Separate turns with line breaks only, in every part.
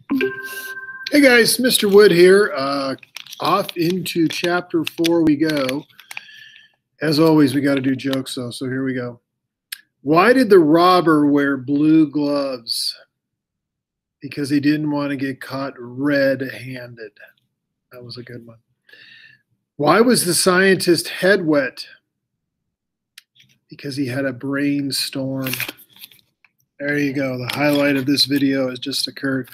Hey guys, Mr. Wood here. Off into chapter 4 we go. As always, we got to do jokes though, so here we go. Why did the robber wear blue gloves? Because he didn't want to get caught red-handed. That was a good one. Why was the scientist head wet? Because he had a brainstorm. There you go. The highlight of this video has just occurred.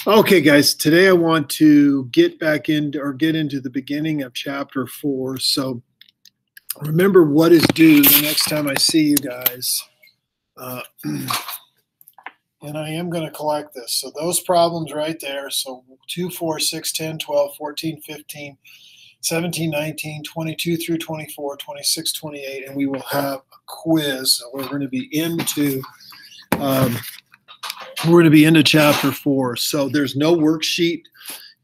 Okay, guys, today I want to get into the beginning of chapter 4. So remember what is due the next time I see you guys. And I am going to collect this. So those problems right there. So 2, 4, 6, 10, 12, 14, 15, 17, 19, 22 through 24, 26, 28. And we will have a quiz. So we're going to be into chapter 4. So there's no worksheet.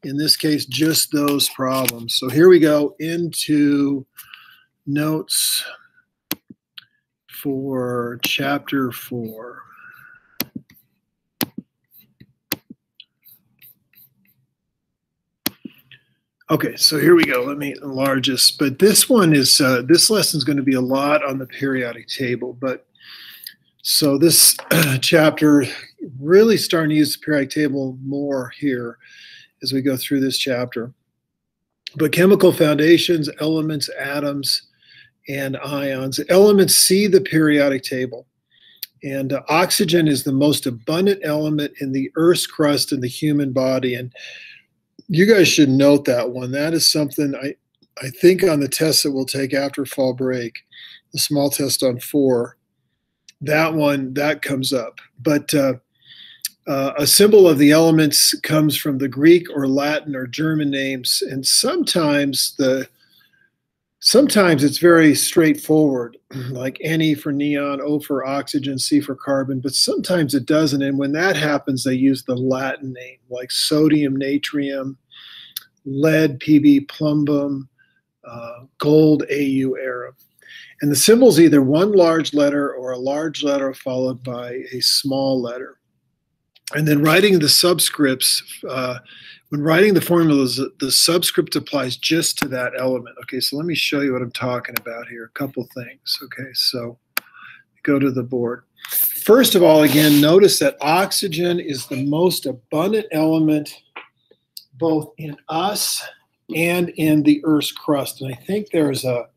In this case, just those problems. So here we go into notes for chapter 4. Okay, so here we go. Let me enlarge this. But this one is, this lesson is going to be a lot on the periodic table. But so this chapter, really starting to use the periodic table more here as we go through this chapter. But chemical foundations, elements, atoms, and ions. Elements see the periodic table. And oxygen is the most abundant element in the Earth's crust and the human body. And you guys should note that one. That is something I think on the test that we'll take after fall break, the small test on 4, that one, that comes up. But a symbol of the elements comes from the Greek or Latin or German names. And sometimes it's very straightforward, like Ne for neon, O for oxygen, C for carbon, but sometimes it doesn't. And when that happens, they use the Latin name, like sodium, natrium, lead, Pb, plumbum, gold, Au, arum. And the symbol is either one large letter or a large letter followed by a small letter. And then writing the subscripts, when writing the formulas, the subscript applies just to that element. Okay, so let me show you what I'm talking about here. A couple things. Okay, so go to the board. First of all, again, notice that oxygen is the most abundant element both in us and in the Earth's crust. And I think there's a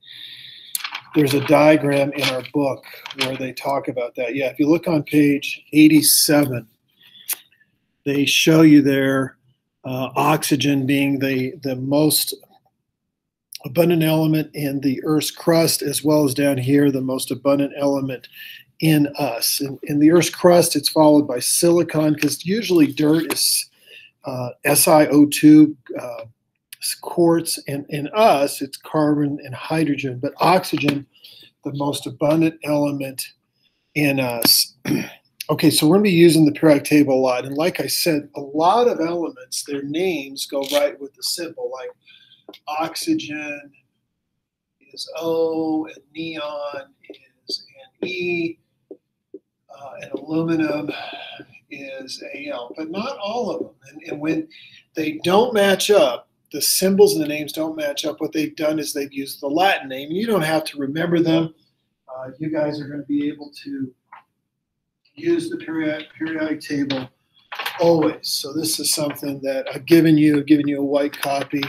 diagram in our book where they talk about that. Yeah, if you look on page 87, they show you there oxygen being the most abundant element in the Earth's crust, as well as down here, the most abundant element in us. In the Earth's crust, it's followed by silicon, because usually dirt is SiO2, quartz, and in us, it's carbon and hydrogen. But oxygen, the most abundant element in us. Okay, so we're going to be using the periodic table a lot. And like I said, a lot of elements, their names go right with the symbol. Like oxygen is O, and neon is Ne, and aluminum is Al. But not all of them. And when they don't match up, the symbols and the names don't match up, what they've done is they've used the Latin name. You don't have to remember them. You guys are going to be able to use the periodic table always. So this is something that I've given you a white copy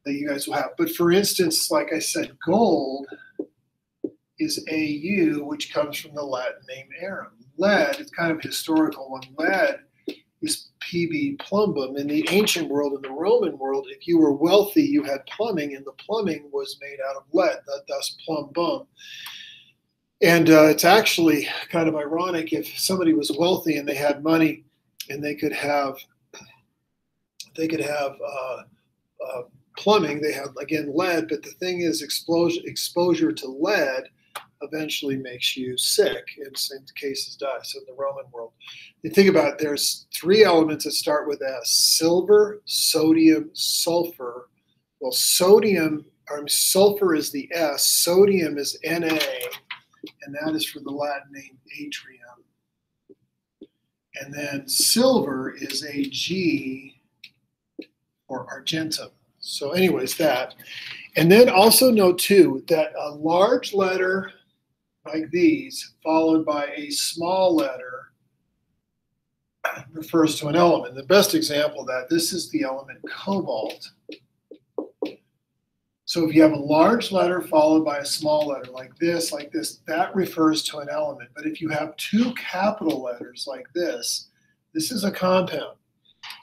that you guys will have. But for instance, like I said, gold is Au, which comes from the Latin name arum. Lead, it's kind of a historical one. Lead is Pb, plumbum. In the ancient world, in the Roman world, if you were wealthy, you had plumbing, and the plumbing was made out of lead, thus plumbum. And it's actually kind of ironic if somebody was wealthy and they had money and they could have plumbing. They have, again, lead, but the thing is exposure to lead eventually makes you sick, and in cases die. So in the Roman world, you think about it, there's 3 elements that start with S: silver, sodium, sulfur. Well, sulfur is the S, sodium is Na, and that is for the Latin name atrium. And then silver is Ag for argentum. So anyways, that. And then also note too that a large letter like these followed by a small letter refers to an element. The best example of that, this is the element cobalt. So if you have a large letter followed by a small letter like this, that refers to an element. But if you have two capital letters like this is a compound.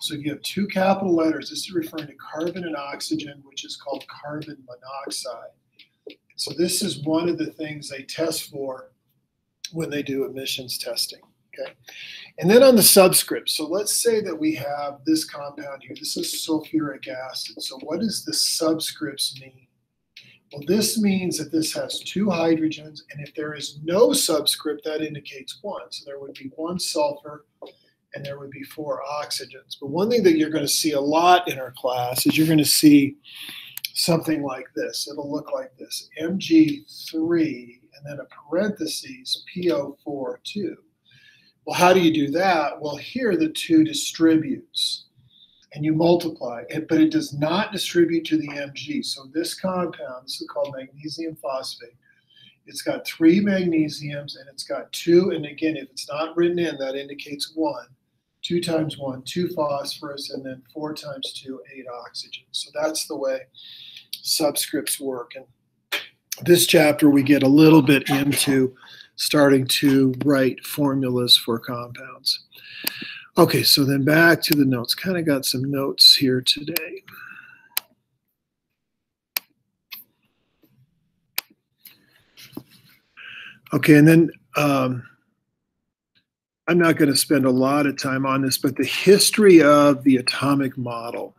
So if you have two capital letters, this is referring to carbon and oxygen, which is called carbon monoxide. So this is one of the things they test for when they do emissions testing. Okay, and then on the subscript, so let's say that we have this compound here. This is sulfuric acid. So what does the subscripts mean? Well, this means that this has two hydrogens, and if there is no subscript, that indicates one. So there would be one sulfur, and there would be four oxygens. But one thing that you're going to see a lot in our class is you're going to see something like this. It'll look like this, Mg3, and then a parentheses, PO4, 2. Well, how do you do that? Well, here the 2 distributes, and you multiply it, but it does not distribute to the Mg. So this compound, this is called magnesium phosphate. It's got 3 magnesiums, and it's got 2, and again, if it's not written in, that indicates 1. 2 times 1, 2 phosphorus, and then 4 times 2, 8 oxygen. So that's the way subscripts work. And this chapter, we get a little bit into starting to write formulas for compounds. Okay, so then back to the notes. Kind of got some notes here today. Okay, and then I'm not going to spend a lot of time on this, but the history of the atomic model.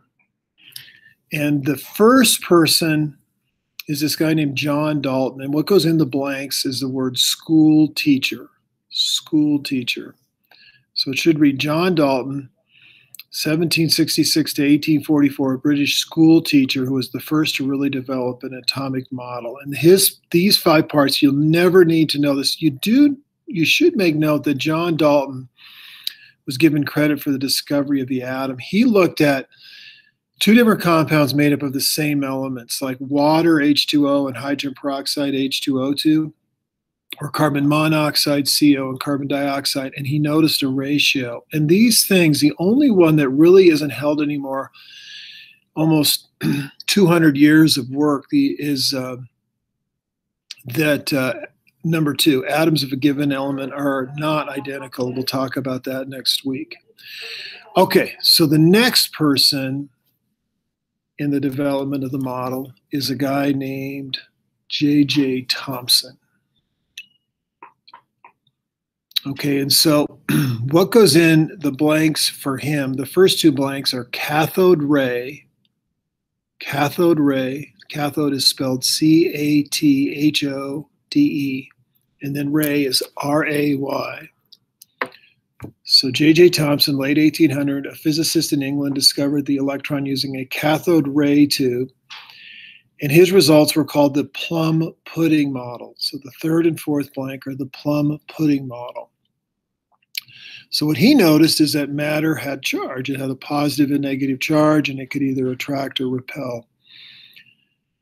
And the first person is this guy named John Dalton. And what goes in the blanks is the word school teacher. School teacher. So it should read John Dalton, 1766 to 1844, a British school teacher who was the first to really develop an atomic model. And these 5 parts, you'll never need to know this. You should make note that John Dalton was given credit for the discovery of the atom. He looked at 2 different compounds made up of the same elements, like water, H2O, and hydrogen peroxide, H2O2, or carbon monoxide, CO, and carbon dioxide, and he noticed a ratio. And these things, the only one that really isn't held anymore, almost 200 years of work, is that number 2, atoms of a given element are not identical. We'll talk about that next week. Okay, so the next person in the development of the model is a guy named J.J. Thomson. Okay, and so what goes in the blanks for him, the first 2 blanks are cathode ray. Cathode ray. Cathode is spelled C-A-T-H-O-D-E, and then ray is R-A-Y. So J.J. Thomson, late 1800, a physicist in England, discovered the electron using a cathode ray tube, and his results were called the plum pudding model. So the 3rd and 4th blank are the plum pudding model. So what he noticed is that matter had charge. It had a positive and negative charge, and it could either attract or repel.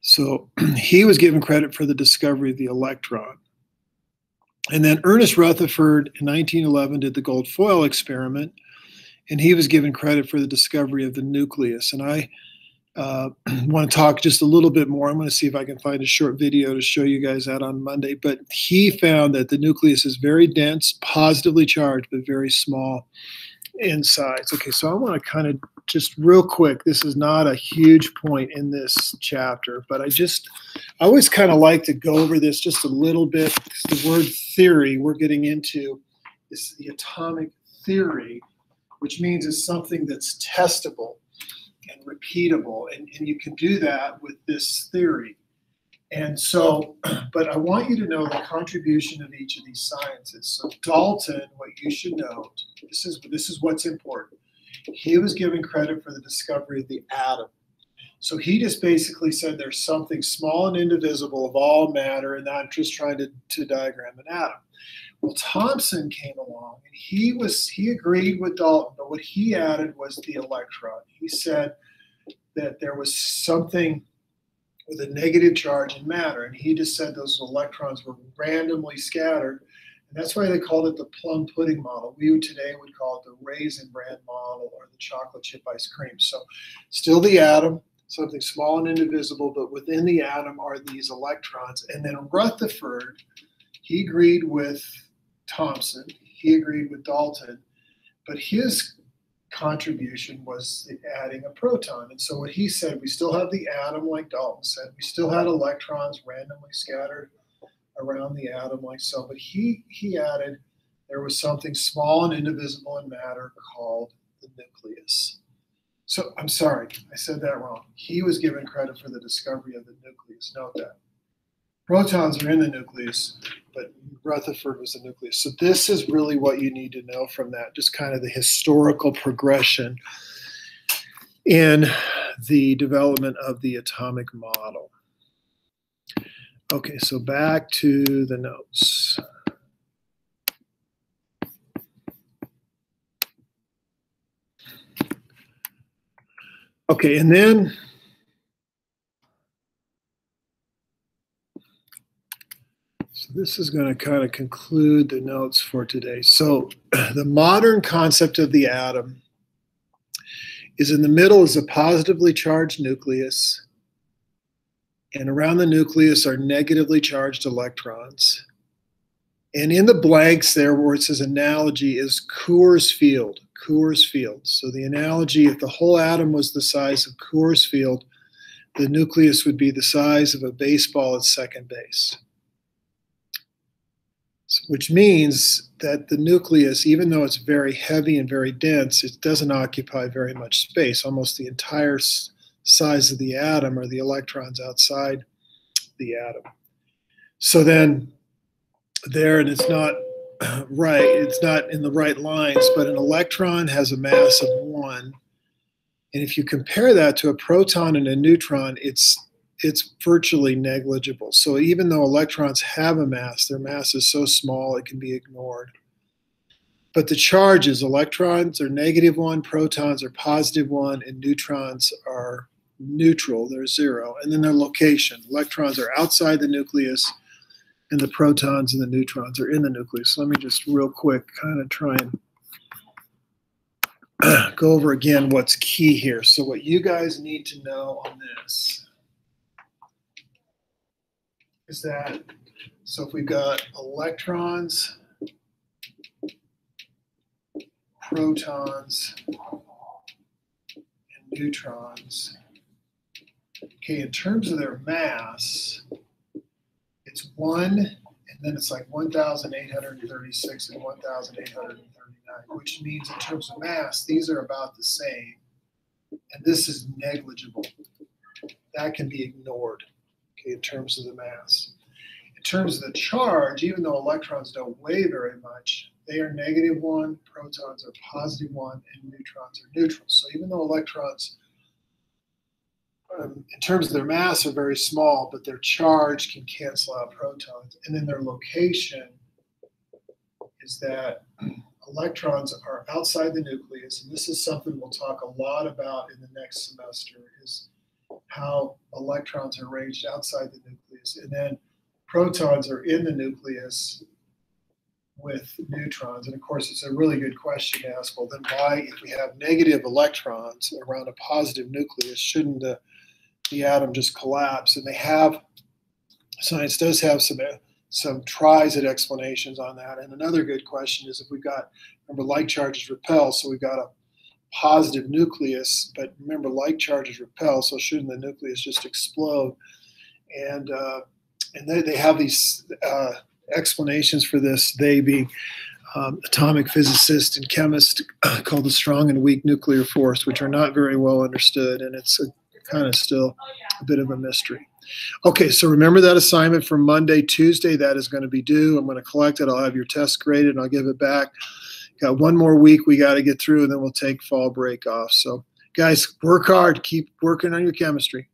So he was given credit for the discovery of the electron. And then Ernest Rutherford in 1911 did the gold foil experiment, and he was given credit for the discovery of the nucleus. And I want to talk just a little bit more. I'm going to see if I can find a short video to show you guys that on Monday. But he found that the nucleus is very dense, positively charged, but very small in size. Okay, so I want to kind of just real quick, this is not a huge point in this chapter, but I always kind of like to go over this just a little bit. The word theory we're getting into is the atomic theory, which means it's something that's testable and repeatable, and you can do that with this theory. And so, but I want you to know the contribution of each of these sciences. So Dalton, what you should note, this is what's important. He was given credit for the discovery of the atom. So he just basically said there's something small and indivisible of all matter, and I'm just trying to diagram an atom. Well, Thomson came along and he agreed with Dalton, but what he added was the electron. He said that there was something with a negative charge in matter, and he just said those electrons were randomly scattered, and that's why they called it the plum pudding model. We today would call it the raisin bran model or the chocolate chip ice cream. So still the atom, something small and indivisible, but within the atom are these electrons. And then Rutherford, he agreed with Thomson, he agreed with Dalton, but his contribution was adding a proton. And so what he said, we still have the atom like Dalton said, we still had electrons randomly scattered around the atom like so, but he added there was something small and indivisible in matter called the nucleus. So I'm sorry, I said that wrong. He was given credit for the discovery of the nucleus. Note that. Protons are in the nucleus, but Rutherford was the nucleus. So this is really what you need to know from that, just kind of the historical progression in the development of the atomic model. Okay, so back to the notes. Okay, and then this is going to kind of conclude the notes for today. So the modern concept of the atom is in the middle is a positively charged nucleus, and around the nucleus are negatively charged electrons. And in the blanks there where it says analogy is Coors field, Coors field. So the analogy, if the whole atom was the size of Coors field, the nucleus would be the size of a baseball at second base. Which means that the nucleus, even though it's very heavy and very dense, it doesn't occupy very much space. Almost the entire size of the atom are the electrons outside the atom. So then there, and it's not right, it's not in the right lines, but an electron has a mass of 1. And if you compare that to a proton and a neutron, it's virtually negligible. So even though electrons have a mass, their mass is so small it can be ignored. But the charges, electrons are -1, protons are +1, and neutrons are neutral, they're 0. And then their location, electrons are outside the nucleus, and the protons and the neutrons are in the nucleus. So let me just real quick kind of try and go over again what's key here. So what you guys need to know on this is that, so if we've got electrons, protons, and neutrons, okay, in terms of their mass, it's 1, and then it's like 1,836 and 1,839, which means in terms of mass, these are about the same, and this is negligible. That can be ignored. Okay, in terms of the mass. In terms of the charge, even though electrons don't weigh very much, they are -1, protons are +1, and neutrons are neutral. So even though electrons, in terms of their mass, are very small, but their charge can cancel out protons. And then their location is that electrons are outside the nucleus, and this is something we'll talk a lot about in the next semester, is how electrons are arranged outside the nucleus, and then protons are in the nucleus with neutrons. And of course, it's a really good question to ask, well, then why, if we have negative electrons around a positive nucleus, shouldn't the atom just collapse? And they have, science does have some tries at explanations on that. And another good question is, if we've got, remember, like charges repel, so we've got a positive nucleus, but remember, like charges repel, so shouldn't the nucleus just explode? And they have these explanations for this, they being atomic physicists and chemists, called the strong and weak nuclear force, which are not very well understood, and it's kind of still a bit of a mystery. Okay, so remember that assignment for Monday, Tuesday, that is going to be due. I'm going to collect it. I'll have your test graded, and I'll give it back. Got one more week we got to get through, and then we'll take fall break off. So, guys, work hard. Keep working on your chemistry.